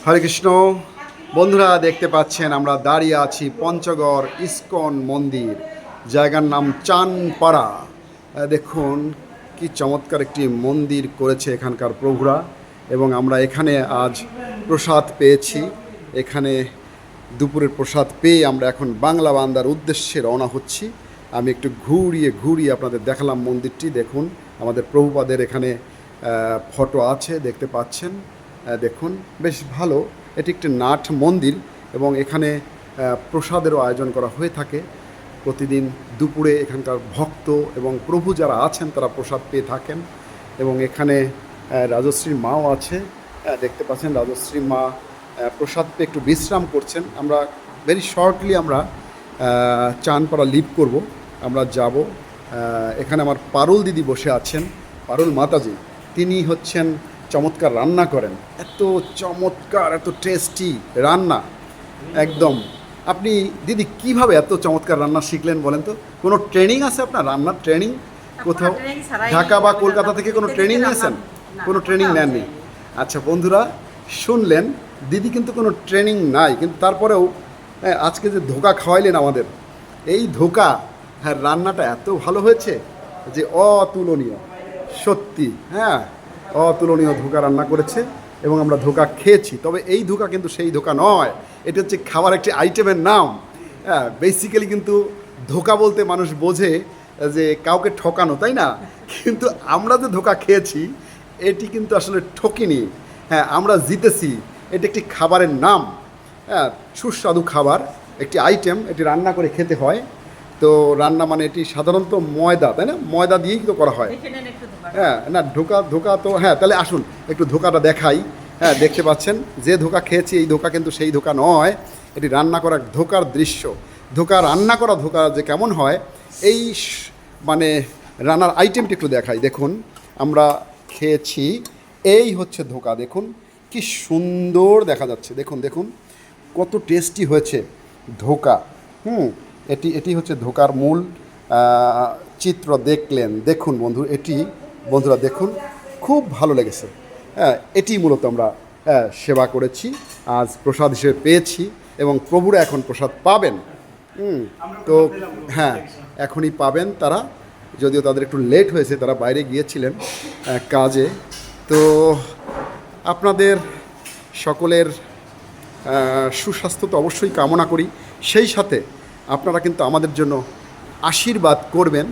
হরে কৃষ্ণ। বন্ধুরা দেখতে পাচ্ছেন আমরা দাঁড়িয়ে আছি পঞ্চগড় ইস্কন মন্দির, জায়গার নাম চানপাড়া। দেখুন কি চমৎকার একটি মন্দির করেছে এখানকার প্রভুরা, এবং আমরা এখানে আজ প্রসাদ পেয়েছি। এখানে দুপুরের প্রসাদ পেয়ে আমরা এখন বাংলা বান্দার উদ্দেশ্যে রওনা হচ্ছি। আমি একটু ঘুরিয়ে আপনাদের দেখালাম মন্দিরটি। দেখুন আমাদের প্রভুপাদের এখানে ফটো আছে, দেখতে পাচ্ছেন। দেখুন বেশ ভালো, এটি একটি নাট মন্দির এবং এখানে প্রসাদেরও আয়োজন করা হয়ে থাকে। প্রতিদিন দুপুরে এখানকার ভক্ত এবং প্রভু যারা আছেন তারা প্রসাদ পেয়ে থাকেন। এবং এখানে রাজশ্রী মাও আছে, দেখতে পাচ্ছেন রাজশ্রী মা প্রসাদ পেয়ে একটু বিশ্রাম করছেন। আমরা ভেরি শর্টলি আমরা চানপাড়া লিভ করব, আমরা যাব। এখানে আমার পারুল দিদি বসে আছেন, পারুল মাতাজি। তিনি হচ্ছেন চমৎকার রান্না করেন, এত চমৎকার এত টেস্টি রান্না একদম। আপনি দিদি কিভাবে এত চমৎকার রান্না শিখলেন বলেন তো? কোনো ট্রেনিং আছে আপনার রান্নার ট্রেনিং কোথাও? ঢাকা বা কলকাতা থেকে কোনো ট্রেনিং নিয়েছেন? কোনো ট্রেনিং নেননি? আচ্ছা বন্ধুরা শুনলেন, দিদি কিন্তু কোনো ট্রেনিং নাই, কিন্তু তারপরেও আজকে যে ধোকা খাওয়াইলেন আমাদের, এই ধোকা, হ্যাঁ রান্নাটা এত ভালো হয়েছে যে অতুলনীয়, সত্যি হ্যাঁ অতুলনীয় ধোকা রান্না করেছে এবং আমরা ধোকা খেয়েছি। তবে এই ধোকা কিন্তু সেই ধোকা নয়, এটা হচ্ছে খাবার একটি আইটেমের নাম। হ্যাঁ বেসিক্যালি কিন্তু ধোকা বলতে মানুষ বোঝে যে কাউকে ঠকানো, তাই না? কিন্তু আমরা যে ধোকা খেয়েছি এটি কিন্তু আসলে ঠকিনি। হ্যাঁ আমরা জিতেছি, এটি একটি খাবারের নাম। হ্যাঁ সুস্বাদু খাবার, একটি আইটেম, এটি রান্না করে খেতে হয়। তো রান্না মানে এটি সাধারণত ময়দা, তাই না? ময়দা দিয়েই তো করা হয়। হ্যাঁ না ধোকা তো, হ্যাঁ তাহলে আসুন একটু ধোকাটা দেখাই। হ্যাঁ দেখতে পাচ্ছেন যে ধোকা খেয়েছি এই ধোকা কিন্তু সেই ধোকা নয়, এটি রান্না করা ধোকার দৃশ্য। রান্না করা ধোকা যে কেমন হয় এই মানে রান্নার আইটেমটি একটু দেখাই। দেখুন আমরা খেয়েছি, এই হচ্ছে ধোকা। দেখুন কি সুন্দর দেখা যাচ্ছে, দেখুন দেখুন কত টেস্টি হয়েছে ধোকা। এটি হচ্ছে ধোকার মূল চিত্র দেখলেন। দেখুন বন্ধুরা দেখুন খুব ভালো লেগেছে। হ্যাঁ এটি মূলত আমরা সেবা করেছি, আজ প্রসাদ হিসেবে পেয়েছি এবং প্রভুরা এখন প্রসাদ পাবেন। তো হ্যাঁ এখনই পাবেন তারা, যদিও তাদের একটু লেট হয়েছে, তারা বাইরে গিয়েছিলেন কাজে। তো আপনাদের সকলের সুস্বাস্থ্য তো অবশ্যই কামনা করি, সেই সাথে আপনারা কিন্তু আমাদের জন্য আশীর্বাদ করবেন,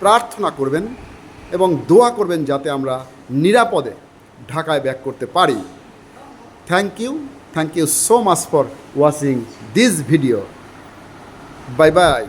প্রার্থনা করবেন এবং দোয়া করবেন যাতে আমরা নিরাপদে ঢাকায় ব্যাক করতে পারি। Thank you so much for watching this video. Bye by.